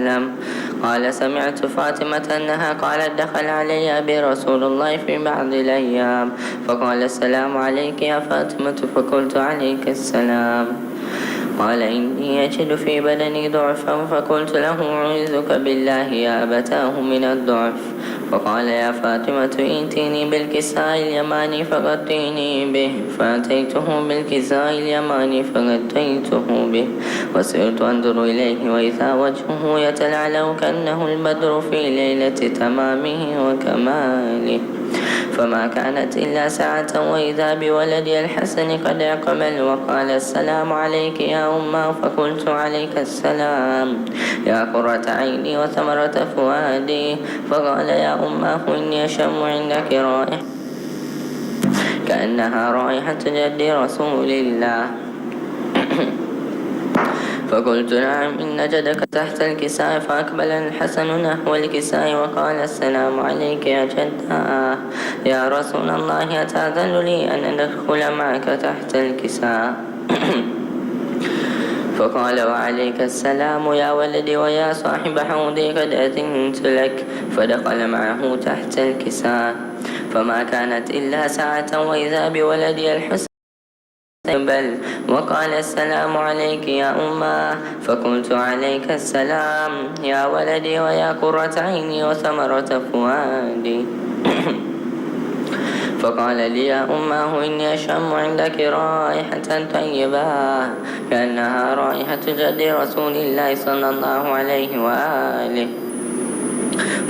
وسلم. قال: سمعت فاطمة أنها قالت: دخل علي أبي رسول الله في بعض الأيام فقال: السلام عليك يا فاطمة، فقلت: عليك السلام. قال: إني أجد في بدني ضعفا، فقلت له: أعوذك بالله يا أبتاه من الضعف. فقال: يا فاطمة، ائتيني بالكساء اليماني فغطيني به. فأتيته بالكساء اليماني فغطيته به، وسرت أنظر إليه وإذا وجهه يتلعلع كأنه البدر في ليلة تمامه وكماله. فما كانت إلا ساعة وإذا بولدي الحسن قد أقبل وقال: السلام عليك يا أمه. فقلت: عليك السلام يا قرة عيني وثمرة فؤادي. فقال: يا أمه، إني أشم عندك رائحة كأنها رائحة جد رسول الله. فقلت: نعم، إن جدك تحت الكساء. فأقبل الحسن نحو الكساء وقال: السلام عليك يا جداه يا رسول الله، أتأذن لي أن أدخل معك تحت الكساء؟ فقال: وعليك السلام يا ولدي ويا صاحب حوضي، قد أذنت لك. فدخل معه تحت الكساء. فما كانت إلا ساعة وإذا بولدي الحسن بل وقال: السلام عليك يا أمه. فقلت: عليك السلام يا ولدي ويا قرة عيني وثمرة فؤادي. فقال لي: يا أمه، إني أشم عندك رائحة طيبة كأنها رائحة جد رسول الله صلى الله عليه وآله.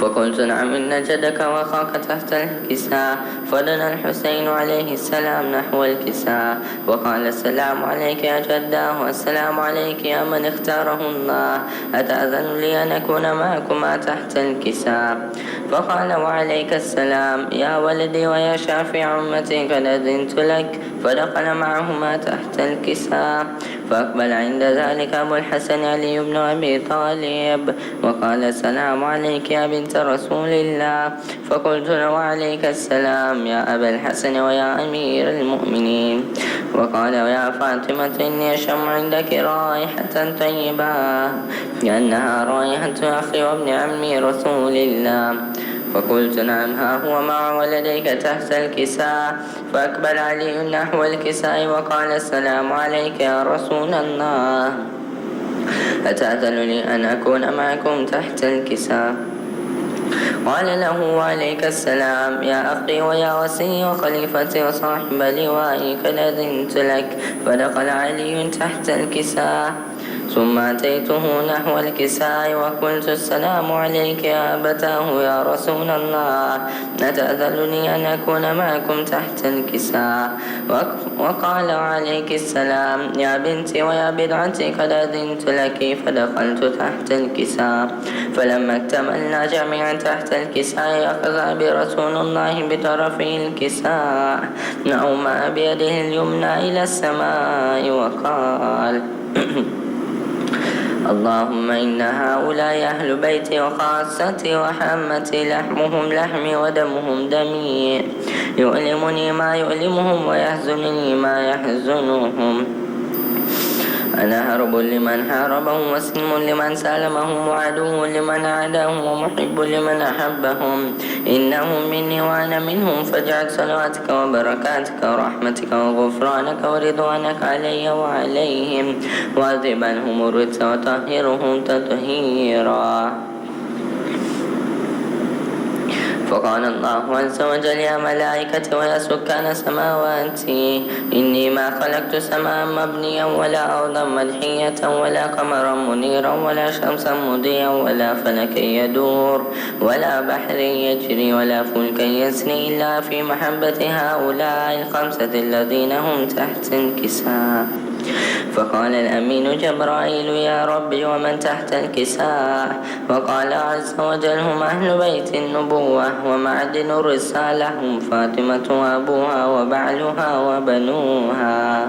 فقلت: نعم، إن جدك وخاك تحت الكساء. فدنا الحسين عليه السلام نحو الكساء وقال: السلام عليك يا جداه، والسلام عليك يا من اختاره الله، أتأذن لي أن أكون معكما تحت الكساء؟ فقال: وعليك السلام يا ولدي ويا شافع أمتي، قد أذنت لك. فدخل معهما تحت الكساء. فأقبل عند ذلك أبو الحسن علي بن أبي طالب وقال: السلام عليك يا بنت رسول الله. فقلت له: وعليك السلام يا أبا الحسن ويا أمير المؤمنين. وقال: يا فاطمة، إني أشم عندك رائحة طيبة كأنها رائحة أخي وابن عمي رسول الله. فقلت: نعم، ها هو مع ولديك تحت الكساء. فأقبل علي نحو الكساء وقال: السلام عليك يا رسول الله، أتأذن لي أن أكون معكم تحت الكساء؟ قال له: وعليك السلام يا أخي ويا وصي وخليفتي وصاحب لوائي، قد أذنت لك. فدخل علي تحت الكساء. ثم أتيته نحو الكساء وقلت: السلام عليك يا أبتاه يا رسول الله، أتأذن لي أن أكون معكم تحت الكساء؟ وقال: عليك السلام يا بنتي ويا بضعتي، قد أذنت لك. فدخلت تحت الكساء. فلما اكتملنا جميعا تحت الكساء أخذ برسول الله بطرف الكساء نعوما بيده اليمنى إلى السماء وقال: اللهم إن هؤلاء أهل بيتي وخاصتي وحمتي، لحمهم لحمي ودمهم دمي، يؤلمني ما يؤلمهم ويحزنني ما يحزنهم. أنا هرب لمن حاربهم وسلم لمن سالمهم وعدو لمن عاداهم ومحب لمن أحبهم. إنهم مني وأنا منهم، فاجعل صلواتك وبركاتك ورحمتك وغفرانك ورضوانك علي وعليهم، واذهب عنهم الرجس وطهرهم تطهيرا. فقال الله عز وجل: يا ملائكتي ويا سكان سماواتي، إني ما خلقت سماء مبنيا ولا أرضا مدحية ولا قمرا منيرا ولا شمسا مضيا ولا فلكا يدور ولا بحر يجري ولا فلكا يسري إلا في محبة هؤلاء الخمسة الذين هم تحت الكساء. فقال الأمين جبرائيل: يا ربي، ومن تحت الكساء؟ وقال عز وجل: هم أهل بيت النبوة ومعدن الرسالة، هم فاطمة وأبوها وبعلها وبنوها.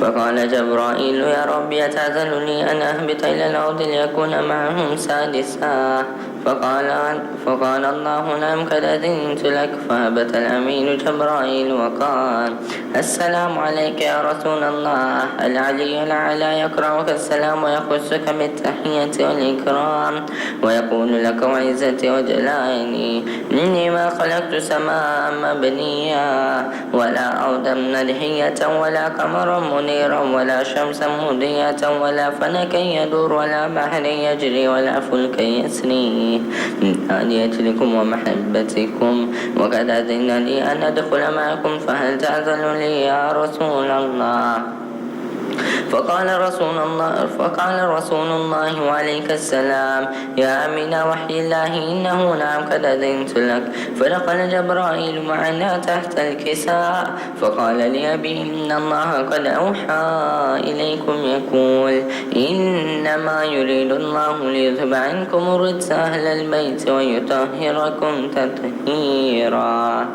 فقال جبرائيل: يا ربي، أتأذن لي أن أهبط إلى الأرض ليكون معهم سادسا؟ فقال الله نعم قد أذنت لك. فهبت الأمين جبرائيل وقال السلام عليك يا رسول الله. العلي الأعلى يقرأك السلام ويخصك بالتحية والإكرام ويقول لك وعزتي وجلالي إني ما خلقت سماء مبنيا ولا أرضا مدحية ولا قمرا منيرا ولا شمسا مضية ولا فلكا يدور ولا بحر يجري ولا فلك يسري من أجلكم ومحبتكم وقد أذن لي أن أدخل معكم فهل تأذن لي يا رسول الله؟ فقال رسول الله وعليك السلام يا أمين وحي الله إنه نعم قد أذنت لك. فدخل جبرائيل معنا تحت الكساء فقال لأبي إن الله قد أوحى إليكم يقول إنما يريد الله ليذهب عنكم الرجس أهل البيت ويطهركم تطهيرا.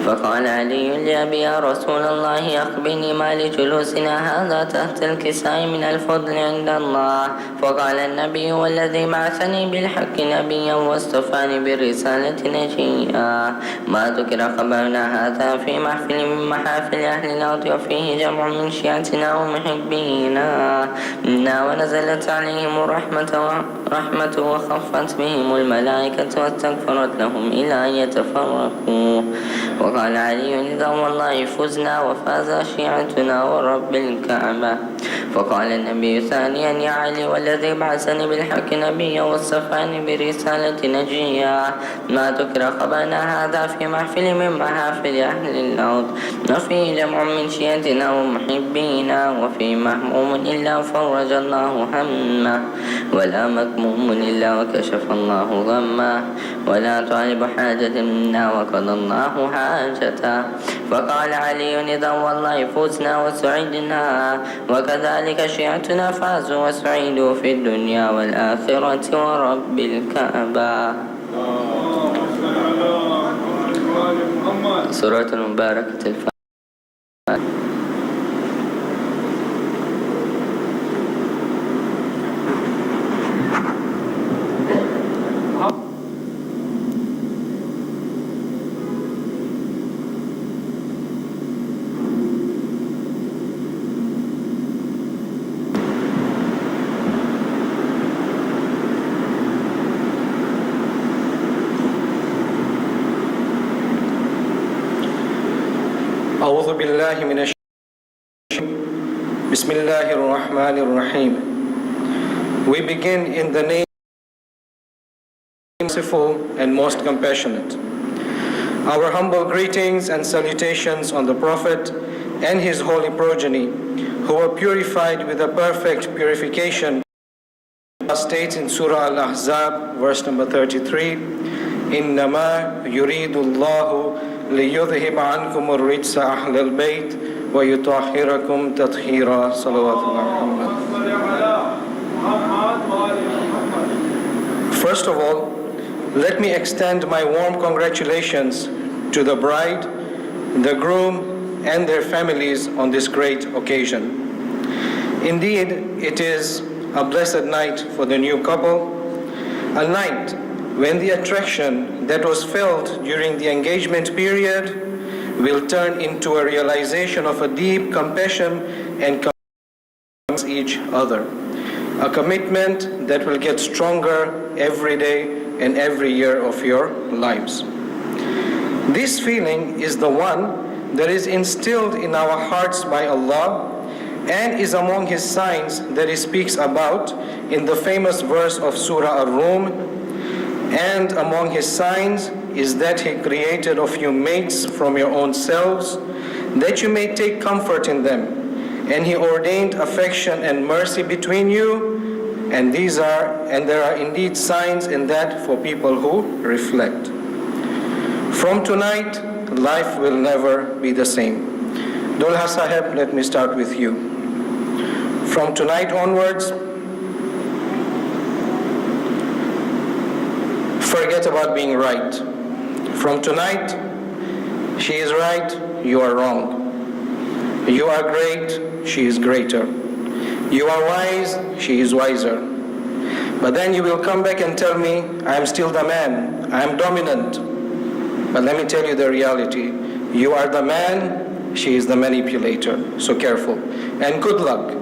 فقال علي لأبي يا رسول الله أخبرني ما لجلوسنا هذا تحت الكساء من الفضل عند الله. فقال النبي والذي بعثني بالحق نبيا واصطفاني بالرسالة نجيا ما ذكر خبرنا هذا في محفل من محافل أهل الأرض وفيه جمع من شيعتنا ومحبينا ونزلت عليهم الرحمة وخفت بهم الملائكة واستغفرت لهم إلى أن يتفرقوا. وقال علي إذا والله فزنا وفاز شيعتنا ورب الكعبة. فقال النبي ثانيا يا علي والذي بعثني بالحق نبيا واصطفاني برسالة نجيا ما ذكر خبرنا هذا في محفل من محافل أهل الأرض وفيه جمع من شيعتنا ومحبينا وفي محموم إلا فرج الله همه ولا مكموم إلا وكشف الله غمه ولا طالب حاجة منا وقضى الله حاجته. فقال علي إذا والله فزنا وسعدنا وكذلك شيعتنا فازوا وسعيدوا في الدنيا والآخرة ورب الكعبة. سورة المباركة الفاتحة. أعوذ بالله من الشيطان. بسم الله الرحمن الرحيم. We begin in the name of the merciful and most compassionate. Our humble greetings and salutations on the Prophet and his holy progeny, who were purified with a perfect purification. States in Surah Al-Ahzab, verse number 33, إِنَّمَا يُرِيدُ اللَّهُ لِيُذْهِبَ عَنْكُمُ الرِّجْسَ أَهْلَ الْبَيْتِ وَيُطَهِّرَكُمْ تَطْهِيرًا. صلوات الله. First of all, let me extend my warm congratulations to the bride, the groom, and their families on this great occasion. Indeed, it is a blessed night for the new couple, a night when the attraction that was felt during the engagement period will turn into a realization of a deep compassion and commitment to each other, a commitment that will get stronger every day and every year of your lives. This feeling is the one that is instilled in our hearts by Allah and is among His signs that He speaks about in the famous verse of Surah Ar-Rum. And among His signs is that He created of you mates from your own selves, that you may take comfort in them. And He ordained affection and mercy between you, and there are indeed signs in that for people who reflect. From tonight, life will never be the same. Dulha Sahib, let me start with you. From tonight onwards, forget about being right. From tonight, she is right, you are wrong. You are great, she is greater. You are wise, she is wiser. But then you will come back and tell me, I am still the man, I am dominant. But let me tell you the reality. You are the man, she is the manipulator. So careful. And good luck.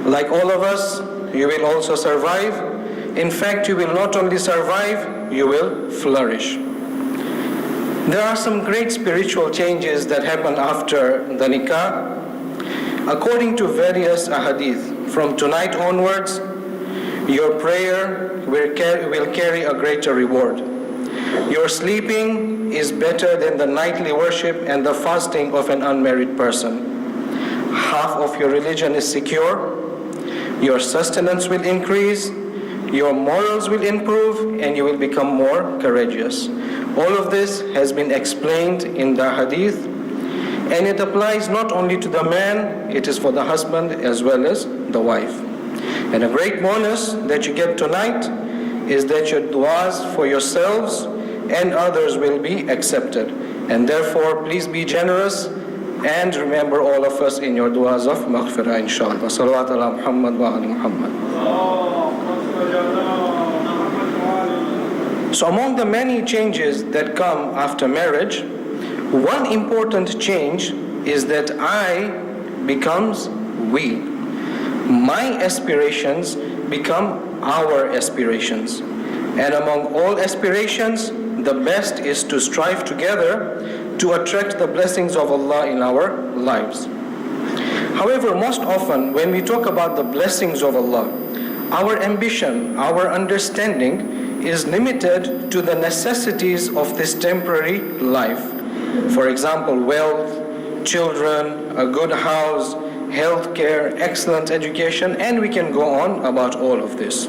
Like all of us, you will also survive. In fact, you will not only survive, you will flourish. There are some great spiritual changes that happen after the nikah. According to various ahadith, from tonight onwards, your prayer will carry a greater reward. Your sleeping is better than the nightly worship and the fasting of an unmarried person. Half of your religion is secure. Your sustenance will increase. Your morals will improve, and you will become more courageous. All of this has been explained in the hadith, and it applies not only to the man, it is for the husband as well as the wife. And a great bonus that you get tonight is that your du'as for yourselves and others will be accepted. And therefore, please be generous and remember all of us in your du'as of maghfirah, inshallah. Salawat ala Muhammad wa ali Muhammad. So among the many changes that come after marriage, one important change is that I becomes we. My aspirations become our aspirations. And among all aspirations, the best is to strive together to attract the blessings of Allah in our lives. However, most often when we talk about the blessings of Allah, our ambition, our understanding is limited to the necessities of this temporary life. For example, wealth, children, a good house, health care, excellent education, and we can go on about all of this.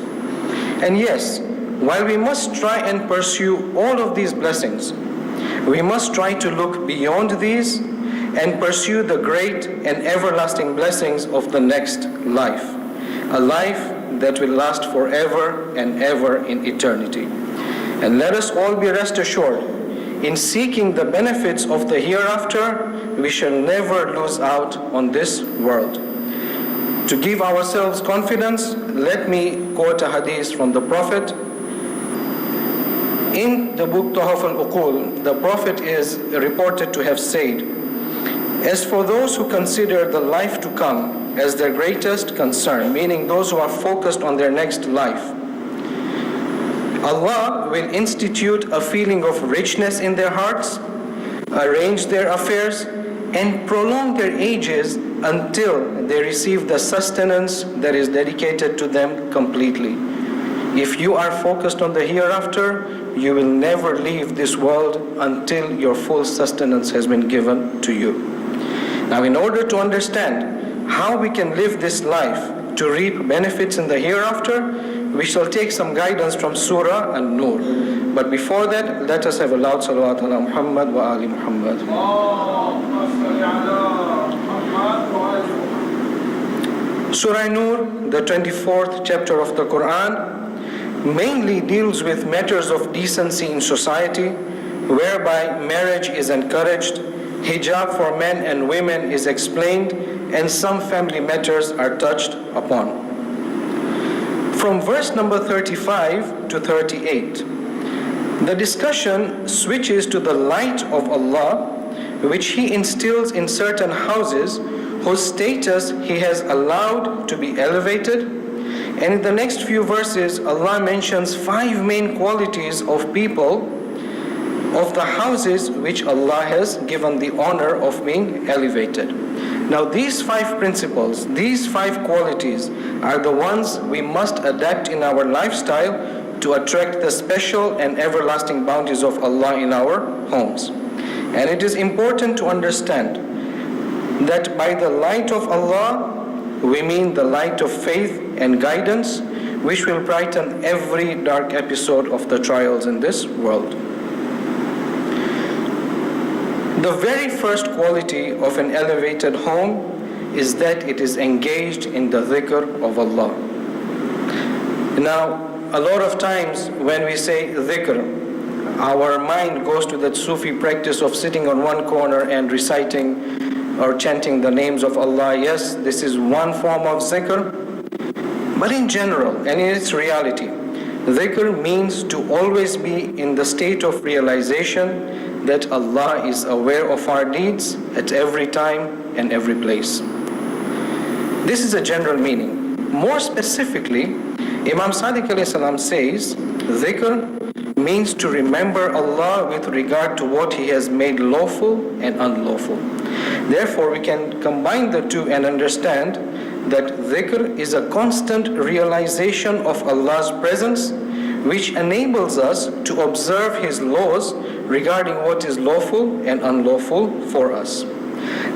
And yes, while we must try and pursue all of these blessings, we must try to look beyond these and pursue the great and everlasting blessings of the next life, a life that will last forever and ever in eternity. And let us all be rest assured, in seeking the benefits of the hereafter, we shall never lose out on this world. To give ourselves confidence, let me quote a hadith from the Prophet. In the book Tuhaf al-Uqul, the Prophet is reported to have said, as for those who consider the life to come as their greatest concern, meaning those who are focused on their next life, Allah will institute a feeling of richness in their hearts, arrange their affairs, and prolong their ages until they receive the sustenance that is dedicated to them completely. If you are focused on the hereafter, you will never leave this world until your full sustenance has been given to you. Now, in order to understand how we can live this life to reap benefits in the hereafter, we shall take some guidance from Surah An-Nur. But before that, let us have a loud salawat ala Muhammad wa ali Muhammad. Surah An-Nur, the 24th chapter of the Quran, mainly deals with matters of decency in society, whereby marriage is encouraged, hijab for men and women is explained, and some family matters are touched upon. From verse number 35 to 38, the discussion switches to the light of Allah, which He instills in certain houses whose status He has allowed to be elevated. And in the next few verses, Allah mentions 5 main qualities of people of the houses which Allah has given the honor of being elevated. Now these 5 principles, these 5 qualities are the ones we must adapt in our lifestyle to attract the special and everlasting bounties of Allah in our homes. And it is important to understand that by the light of Allah, we mean the light of faith and guidance, which will brighten every dark episode of the trials in this world. The very first quality of an elevated home is that it is engaged in the dhikr of Allah. Now, a lot of times when we say dhikr, our mind goes to that Sufi practice of sitting on one corner and reciting or chanting the names of Allah. Yes, this is one form of zikr, but in general and in its reality, Dhikr means to always be in the state of realization that Allah is aware of our deeds at every time and every place. This is a general meaning. More specifically, Imam Sadiq ﷺ says, dhikr means to remember Allah with regard to what He has made lawful and unlawful. Therefore, we can combine the two and understand that dhikr is a constant realization of Allah's presence, which enables us to observe His laws regarding what is lawful and unlawful for us.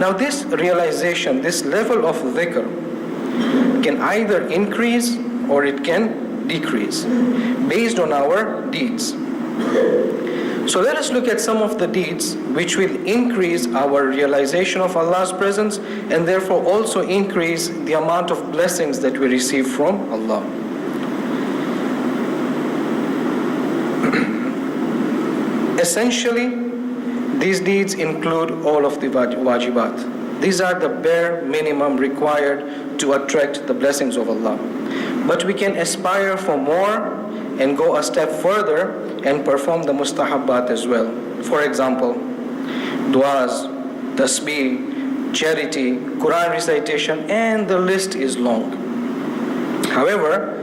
Now this realization, this level of dhikr can either increase or it can decrease based on our deeds. So let us look at some of the deeds which will increase our realization of Allah's presence and therefore also increase the amount of blessings that we receive from Allah. Essentially, these deeds include all of the wajibat. These are the bare minimum required to attract the blessings of Allah. But we can aspire for more and go a step further and perform the mustahabbat as well. For example, du'as, tasbih, charity, Quran recitation, and the list is long. However,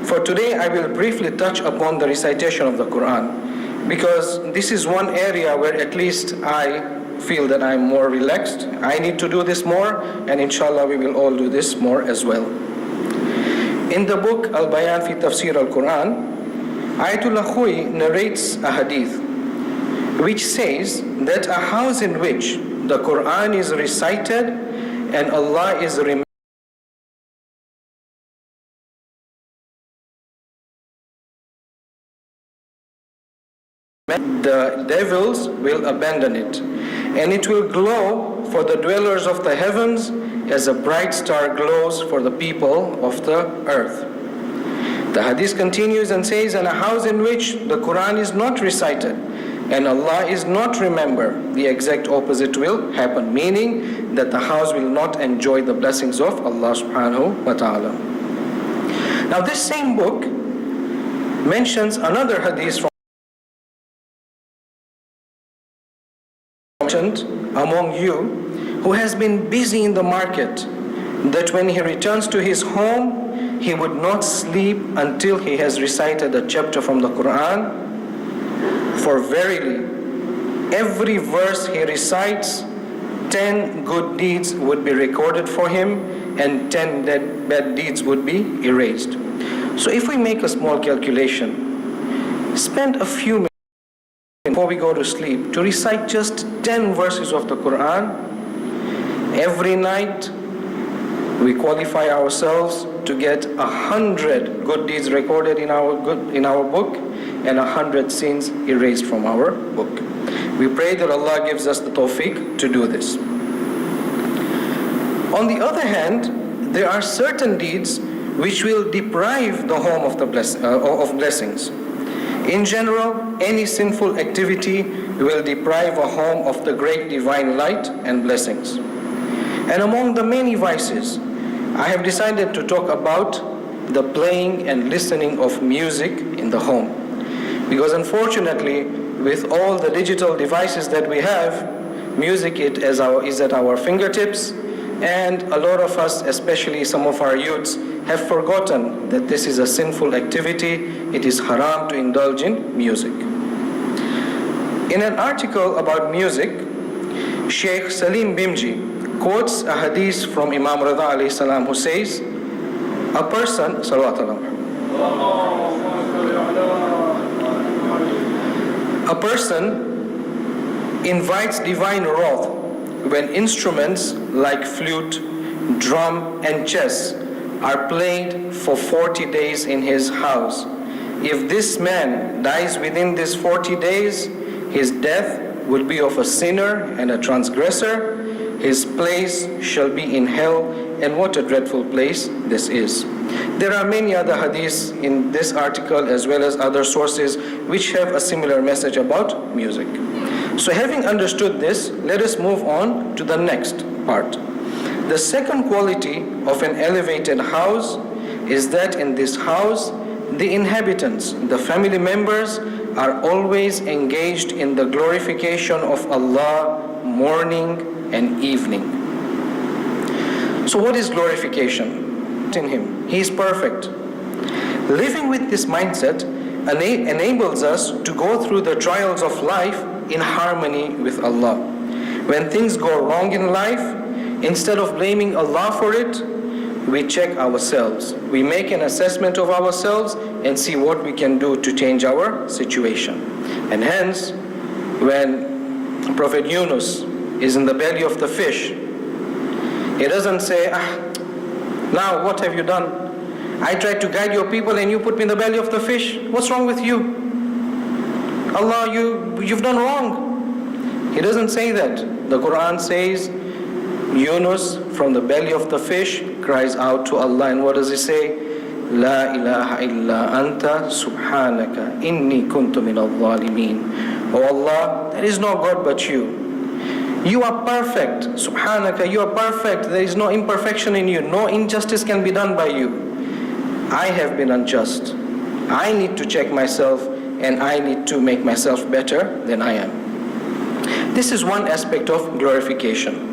for today I will briefly touch upon the recitation of the Quran, because this is one area where at least I feel that I'm more relaxed. I need to do this more, and inshallah we will all do this more as well. In the book Al-Bayan fi Tafsir Al-Quran, Ayatullah Khouy narrates a hadith which says that a house in which the Quran is recited and Allah is remembered, the devils will abandon it, and it will glow for the dwellers of the heavens as a bright star glows for the people of the earth. The hadith continues and says, and a house in which the Quran is not recited and Allah is not remembered, the exact opposite will happen, meaning that the house will not enjoy the blessings of Allah subhanahu wa ta'ala. Now this same book mentions another hadith from among you who has been busy in the market, that when he returns to his home, he would not sleep until he has recited a chapter from the Quran. For verily, every verse he recites, 10 good deeds would be recorded for him, and 10 bad deeds would be erased. So if we make a small calculation, spend a few minutes before we go to sleep to recite just 10 verses of the Quran. Every night we qualify ourselves to get 100 good deeds recorded in our book and 100 sins erased from our book. We pray that Allah gives us the tawfiq to do this. On the other hand, there are certain deeds which will deprive the home of blessings. In general, any sinful activity will deprive a home of the great divine light and blessings. And among the many vices, I have decided to talk about the playing and listening of music in the home. Because unfortunately, with all the digital devices that we have, music is at our fingertips, and a lot of us, especially some of our youths, have forgotten that this is a sinful activity. It is haram to indulge in music. In an article about music, Sheikh Salim Bimji quotes a hadith from Imam Rida alayhi salam who says, a person invites divine wrath when instruments like flute, drum, and chess are played for 40 days in his house. If this man dies within these 40 days, his death would be of a sinner and a transgressor. His place shall be in hell, and what a dreadful place this is. There are many other hadiths in this article as well as other sources which have a similar message about music. So having understood this, let us move on to the next part. The second quality of an elevated house is that in this house the inhabitants, the family members, are always engaged in the glorification of Allah morning and evening. So what is glorification? In Him. He is perfect. Living with this mindset enables us to go through the trials of life in harmony with Allah. When things go wrong in life, instead of blaming Allah for it, we check ourselves. We make an assessment of ourselves and see what we can do to change our situation. And hence, when Prophet Yunus is in the belly of the fish, he doesn't say, now what have you done? I tried to guide your people and you put me in the belly of the fish. What's wrong with you? Allah, you've done wrong. He doesn't say that. The Quran says, Yunus from the belly of the fish cries out to Allah, and what does he say? La ilaha illa anta subhanaka inni kuntu min al-zalimin. Oh Allah, there is no God but you. You are perfect. Subhanaka, you are perfect. There is no imperfection in you. No injustice can be done by you. I have been unjust. I need to check myself and I need to make myself better than I am. This is one aspect of glorification.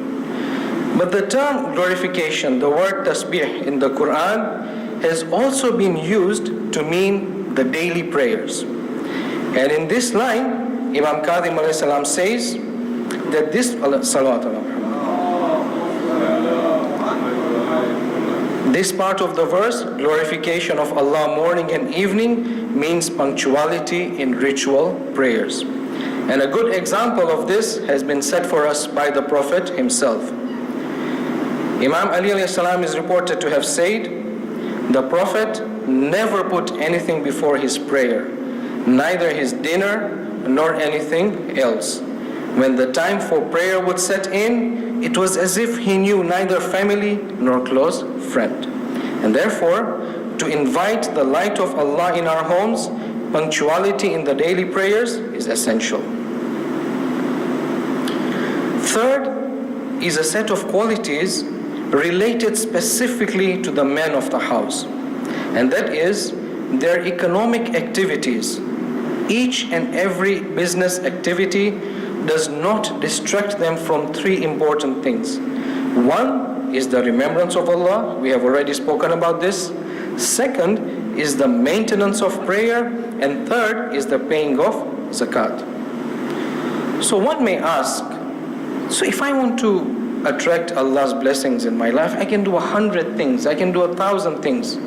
But the term glorification, the word tasbih in the Quran, has also been used to mean the daily prayers. And in this line, Imam Kadhim alayhi salam says that this part of the verse, glorification of Allah morning and evening, means punctuality in ritual prayers. And a good example of this has been set for us by the Prophet himself. Imam Ali alayhi salam is reported to have said, the Prophet never put anything before his prayer, neither his dinner nor anything else. When the time for prayer would set in, it was as if he knew neither family nor close friend. And therefore, to invite the light of Allah in our homes, punctuality in the daily prayers is essential. Third is a set of qualities related specifically to the men of the house, and that is their economic activities. Each and every business activity does not distract them from three important things. One is the remembrance of Allah. We have already spoken about this. Second is the maintenance of prayer. And third is the paying of zakat. So one may ask, so if I want to attract Allah's blessings in my life, I can do 100 things, I can do 1,000 things.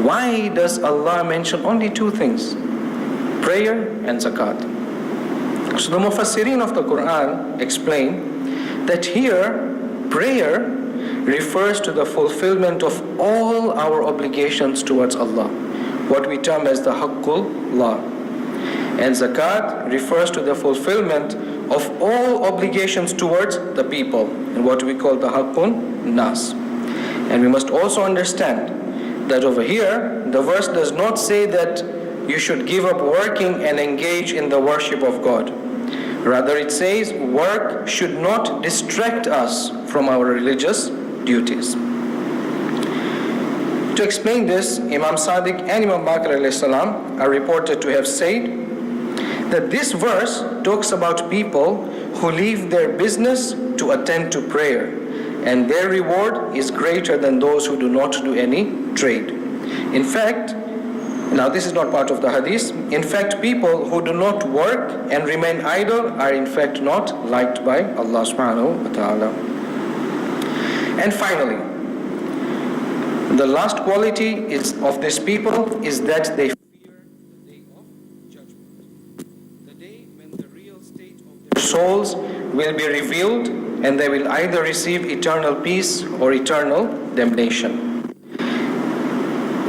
Why does Allah mention only two things? Prayer and zakat. So the Mufassirin of the Quran explain that here prayer refers to the fulfillment of all our obligations towards Allah, what we term as the Haqqul Law. And zakat refers to the fulfillment of all obligations towards the people, and what we call the Haqqun Nas. And we must also understand that over here, the verse does not say that you should give up working and engage in the worship of God. Rather, it says work should not distract us from our religious duties. To explain this, Imam Sadiq and IMAMBARGHA are reported to have said that this verse talks about people who leave their business to attend to prayer, and their reward is greater than those who do not do any trade. In fact, now this is not part of the hadith. In fact, people who do not work and remain idle are in fact not liked by Allah subhanahu wa ta'ala. And finally, the last quality of these people is that they fear the day of judgment, the day when the real state of their souls will be revealed, and they will either receive eternal peace or eternal damnation.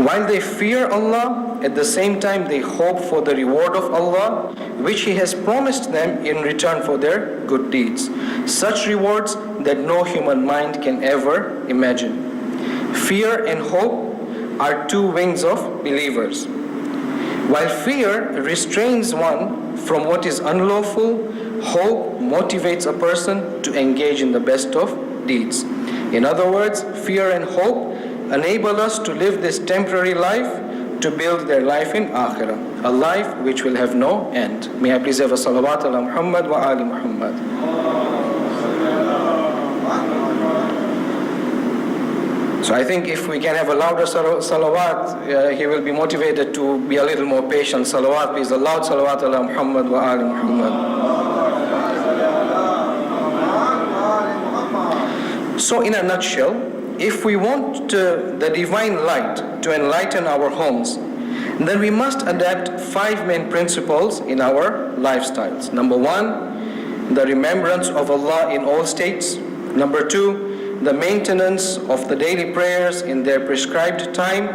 While they fear Allah, at the same time they hope for the reward of Allah, which He has promised them in return for their good deeds. Such rewards that no human mind can ever imagine. Fear and hope are two wings of believers. While fear restrains one from what is unlawful, hope motivates a person to engage in the best of deeds. In other words, fear and hope enable us to live this temporary life to build their life in Akhirah, a life which will have no end. May I please have a salawat ala Muhammad wa ali Muhammad. So I think if we can have a louder salawat, he will be motivated to be a little more patient. Salawat, please, a loud salawat ala Muhammad wa ali Muhammad. So in a nutshell, if we want the divine light to enlighten our homes, then we must adapt 5 main principles in our lifestyles. Number 1, the remembrance of Allah in all states. Number 2, the maintenance of the daily prayers in their prescribed time,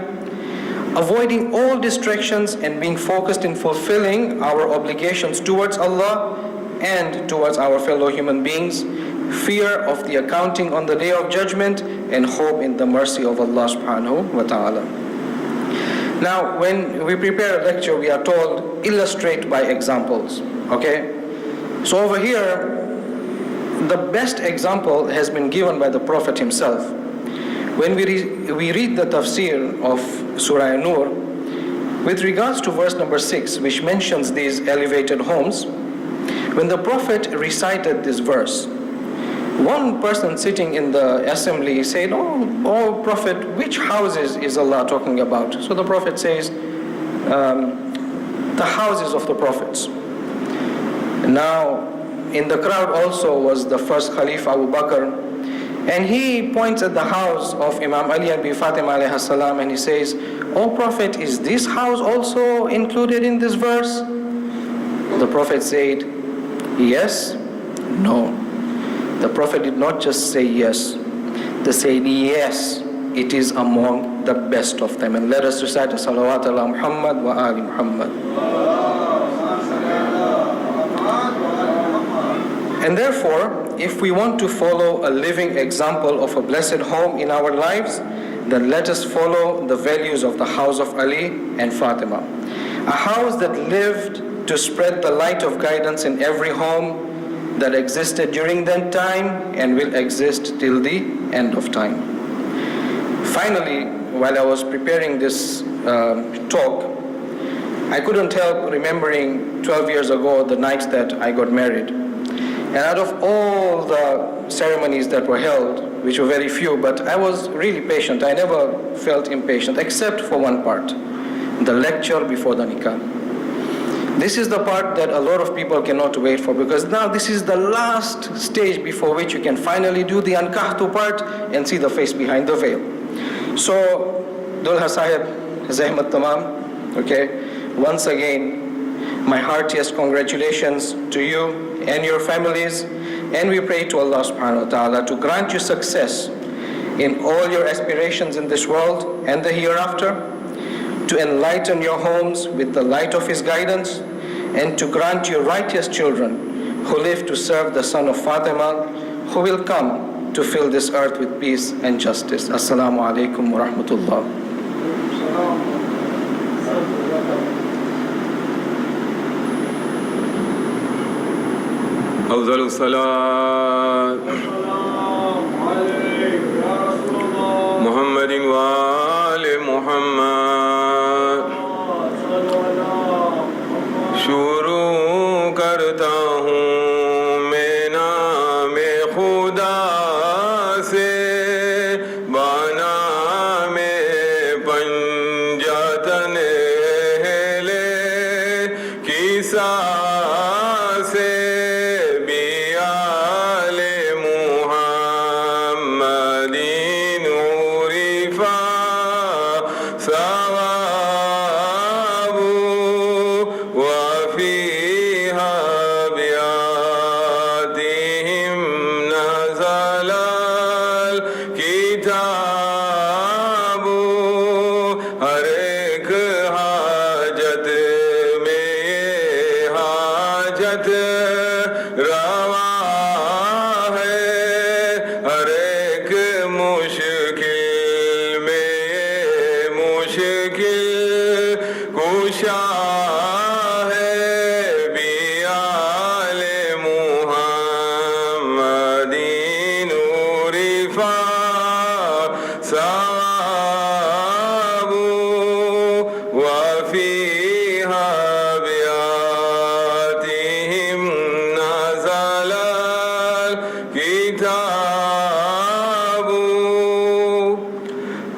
avoiding all distractions and being focused in fulfilling our obligations towards Allah and towards our fellow human beings, fear of the accounting on the day of judgment, and hope in the mercy of Allah subhanahu wa ta'ala. Now, when we prepare a lecture, we are told, illustrate by examples, okay? So over here, the best example has been given by the Prophet himself. When we read the tafsir of Surah An-Nur, with regards to verse number 6, which mentions these elevated homes, when the Prophet recited this verse, one person sitting in the assembly said, oh Prophet, which houses is Allah talking about? So the Prophet says, the houses of the prophets. Now, in the crowd also was the first Caliph Abu Bakr, and he points at the house of Imam Ali and Bi Fatima alayhi salam, and he says, "O Prophet, is this house also included in this verse?" The Prophet said, "Yes, no." The Prophet did not just say yes. They said, "Yes, it is among the best of them." And let us recite a salawat ala Muhammad wa ali Muhammad. And therefore, if we want to follow a living example of a blessed home in our lives, then let us follow the values of the house of Ali and Fatima. A house that lived to spread the light of guidance in every home, that existed during that time and will exist till the end of time. Finally, while I was preparing this talk, I couldn't help remembering 12 years ago the night that I got married. And out of all the ceremonies that were held, which were very few, but I was really patient. I never felt impatient, except for one part, the lecture before the nikah. This is the part that a lot of people cannot wait for, because now this is the last stage before which you can finally do the ankahtu part and see the face behind the veil. So, Dulha Sahib, Zahmat Tamam, okay, once again, my heartiest congratulations to you and your families, and we pray to Allah subhanahu wa ta'ala to grant you success in all your aspirations in this world and the hereafter, to enlighten your homes with the light of His guidance, and to grant you righteous children who live to serve the son of Fatima, who will come to fill this earth with peace and justice. Assalamu alaikum wa rahmatullah. أفضل الصلاة محمد وآل محمد शुरू करता हूँ मैं नाम खुदा से बना में पंजातन ले किसा से बियाले मुहम्मदीन उरिफा सवाबु وفيها بياتهم نزل الكتاب हर एक हाजत में हाजत रवा है हर एक मुश्किल में मुश्किल कुशा sa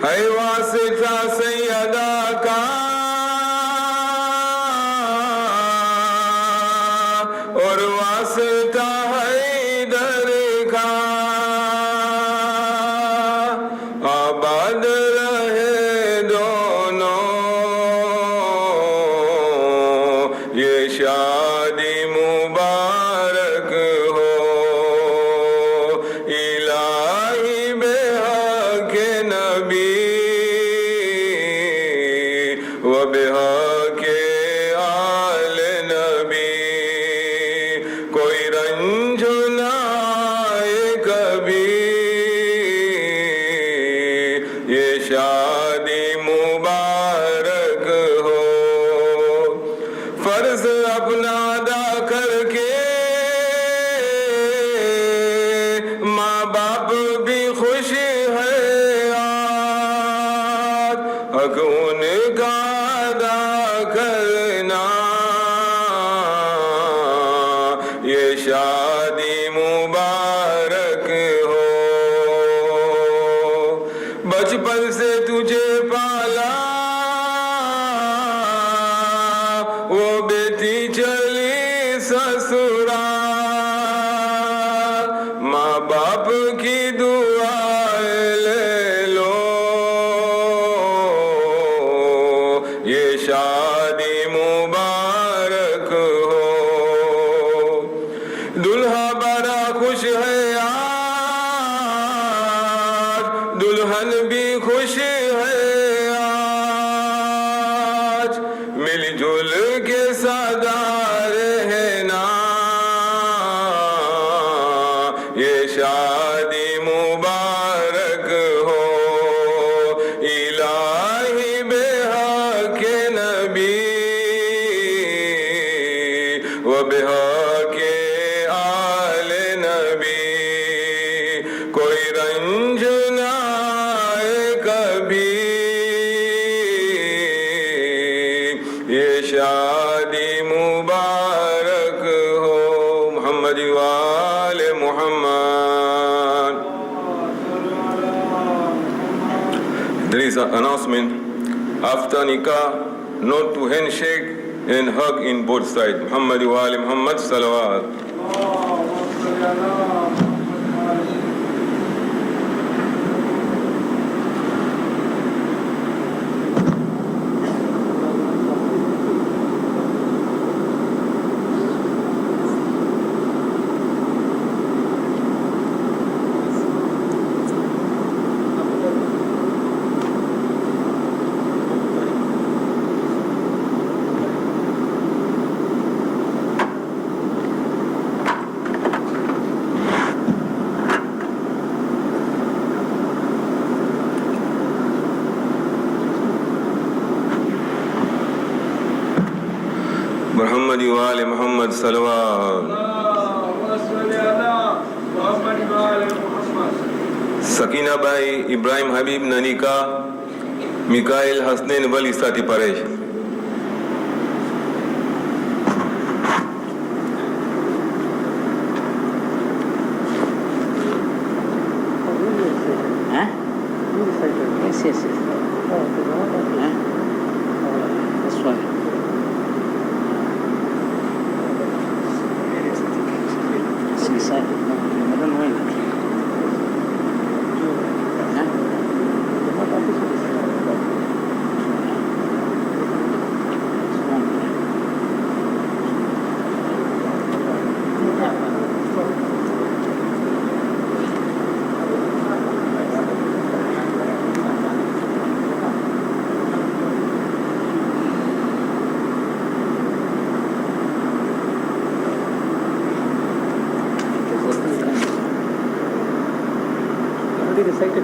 है वासिता सैयदा का और वासिता हैदर का। आबाद रहे दोनों ये शादी मुबारक हो। इलाही बेहक नबी व बेहक आल नबी कोई रंज न आए कभी ये शादी मुबारक हो। फर्ज अपना अदा करके माँ बाप भी खुश है आज। हक उनका अदा करना ये शादी मुबारक हो। बचपन से तुझे पाला वो बेटी चली ससुराल। माँ बाप की दुआएं ले लो ये शादी मुबारक हो। दुल्हा बड़ा खुश है आज, दुल्हन भी खुश है आज। मिलजुल के सदा रहना ये शादी मुबारक हो। इलाही बेहक नबी व बेहक आल नबी कोई रंज न आए कभी ये शादी मुबारक हो। मोहम्मद वाल Mohammad. There is an announcement after nikah not to handshake and hug in both sides. Muhammad wa ali Muhammad salawat. Muhammad wa ali Muhammad salawat. Sakina Bai Ibrahim Habib Nikah Mikael Hasnain Wali Sati Paresh. Huh? Yes, yes, yes. Huh? This one. It's inside. I don't know why. Huh?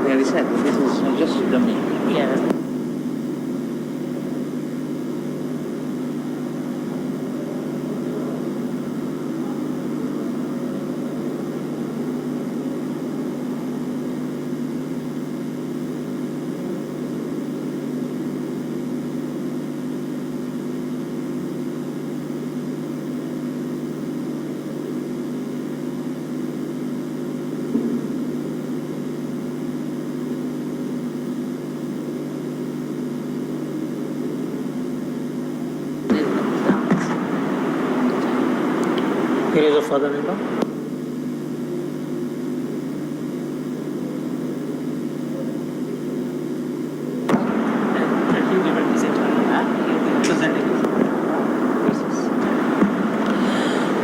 Yeah, this is just dummy. Yeah. Here is the father-in-law.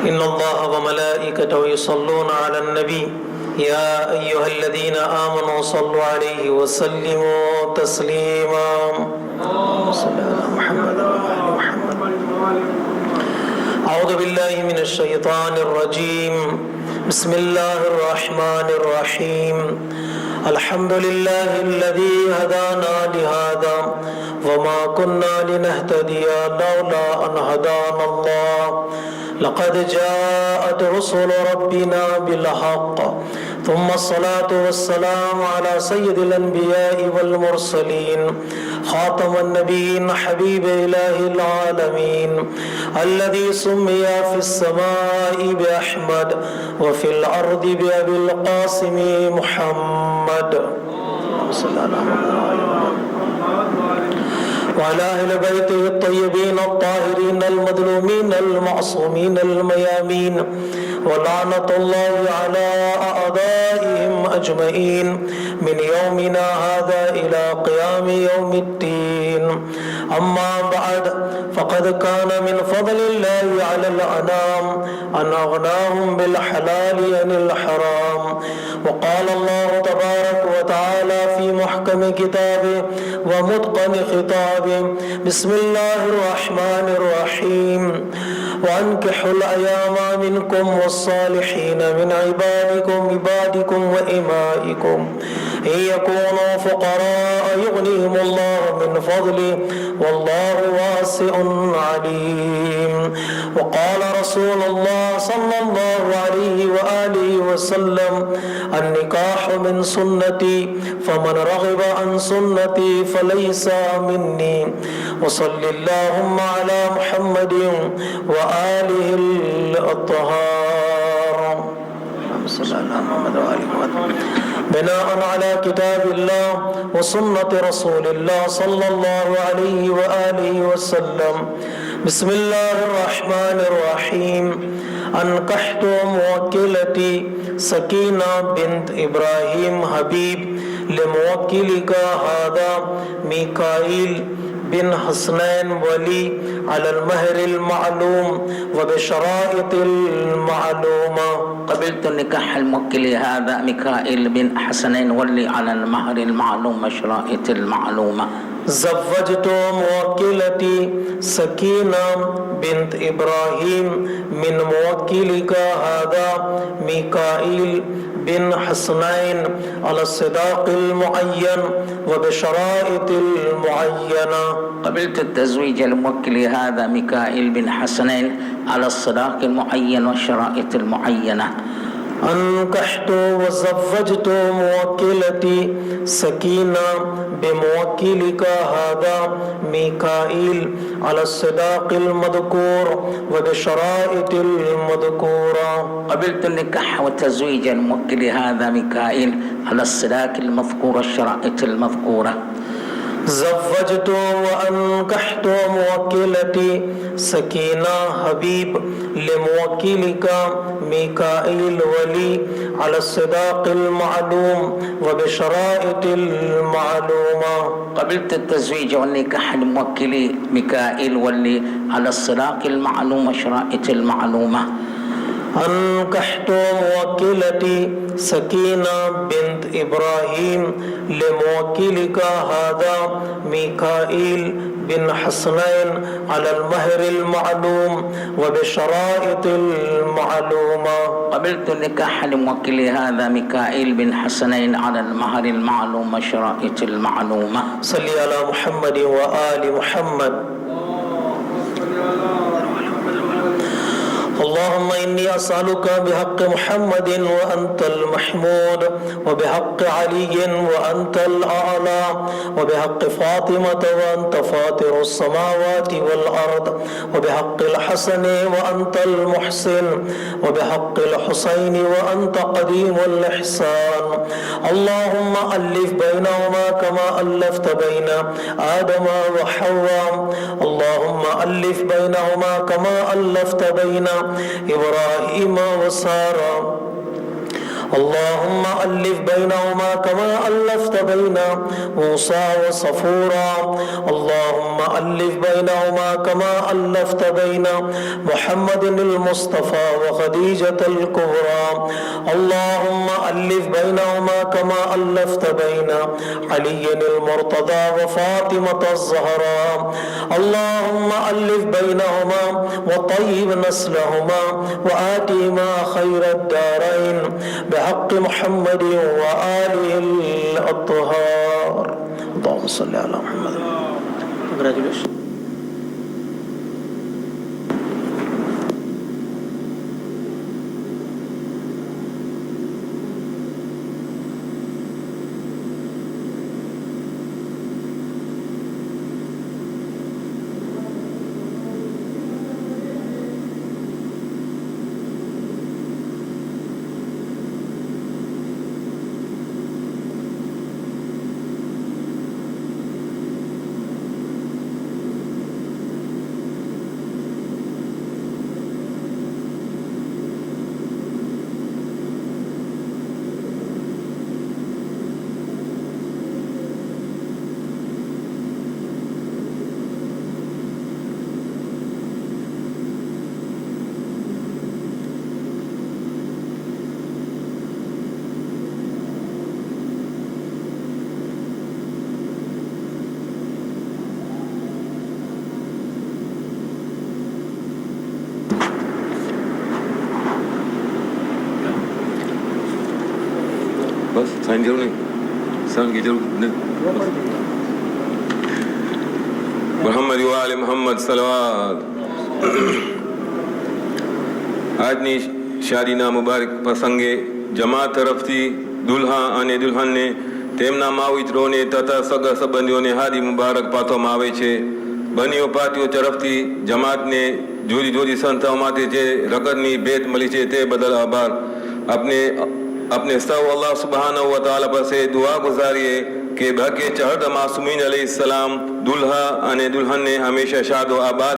إن الله وملائكته يصلون على النبي يا أيها الذين آمنوا صلوا عليه وسلموا تسليما اللهم صل على محمد وآل محمد. أعوذ بالله من الشيطان الرجيم بسم الله الرحمن الرحيم الحمد لله الذي هدانا لهذا وما كنا لنهتدي لولا أن هدانا الله لقد جاءت رسل ربنا بالحق ثم الصلاة والسلام على سيد الأنبياء والمرسلين خاتم النبيين حبيب إله العالمين الذي سمي في السماء بأحمد وفي الأرض بأبي القاسم محمد وعلى أهل بيته الطيبين الطاهرين المظلومين المعصومين الميامين ولعنة الله على أعدائهم أجمعين من يومنا هذا إلى قيام يوم الدين. أما بعد فقد كان من فضل الله على الأنام أن أغناهم بالحلال عن الحرام. وقال الله تبارك وتعالى في محكم كتابه ومتقن خطابه بسم الله الرحمن الرحيم وأنكحوا الأيام منكم والصالحين من عبادكم وإمائكم إن يكونوا فقراء يغنيهم الله من فضله والله واسع عليم. وقال رسول الله صلى الله عليه وآله وسلم النكاح من سنتي فمن رغب عن سنتي فليس مني. وصل اللهم على محمد وآله الأطهار بناء على كتاب الله وسنة رسول الله صلى الله عليه وآله وسلم. بسم الله الرحمن الرحيم أنكحت موكلتي سكينة بنت إبراهيم حبيب لموكلك هذا ميكائيل بن حسنين ولي على المهر المعلوم وبشرائط المعلومة. قبلت نكاح الموكل هذا ميكائيل بن حسنين ولي على المهر المعلوم وشرائط المعلومة. زوجت موكلتي سكينة بنت إبراهيم من موكلك هذا ميكائيل بن حسنين على الصداق المعين وبشرائط المعينة. قبلت التزويج الموكل هذا ميكائيل بن حسنين على الصداق المعين والشرائط المعينة. أنكحت وزوجت موكلتي سكينة بموكلك هذا ميكائيل على الصداق المذكور وبشرائط المذكورة. قبلت النكاح والتزويج الموكل هذا ميكائيل على الصداق المذكور والشرائط المذكورة. زوجت وأنكحت موكلتي سكينة حبيب لموكلك ميكائيل ولي على الصداق المعلوم وبشرائط المعلومة. قبلت التزويج والنكاح الموكل ميكائيل ولي على الصداق المعلوم وشرائط المعلومة. أنكحت موكلتي سكينة بنت إبراهيم لموكلك هذا ميكائيل بن حسنين على المهر المعلوم وبشرائط المعلومة. قبلت النكاح لموكل هذا ميكائيل بن حسنين على المهر المعلوم وشرائط المعلومة. صل على محمد وآل محمد. اللهم إني أسألك بحق محمد وأنت المحمود وبحق علي وأنت الأعلى وبحق فاطمة وأنت فاطر السماوات والأرض وبحق الحسن وأنت المحسن وبحق الحسين وأنت قديم الإحسان. اللهم ألف بينهما كما ألفت بين آدم وحواء. اللهم ألف بينهما كما ألفت بين إبراهيم وسارة اللهم ألف بينهما كما ألفت بين موسى وصفورا اللهم ألف بينهما كما ألفت بين محمد المصطفى وخديجة الكبرى اللهم ألف بينهما كما ألفت بين علي المرتضى وفاطمة الزهراء اللهم ألف بينهما وطيب نسلهما وآتهما خير الدارين بحق محمد وآله الأطهار اللهم صل على محمد. Congratulations. बस sign जरूर नहीं, sign की जरूर नहीं। मोहम्मद वाले मोहम्मद सलवात। આજની શાદીના મુબારક પ્રસંગે જમાત તરફથી દુલ્હા અને દુલ્હનને તેમના માવિત્રોને તથા સગા સંબંધીઓને હાદી મુબારક પાઠવવામાં આવે છે. બંને પાર્ટીઓ તરફથી જમાતને જુદી જુદી સંસ્થાઓ માટે જે રકમની ભેટ મળી છે તે બદલ આભાર. अपने सब अल्लाह सुब्हानहू व तआला पर से दुआ गुजारिए कि बहके चहद मासूमीन अलैहिस्सलाम दुल्हा અને દુલ્હનને હંમેશા શાદ વ આબાદ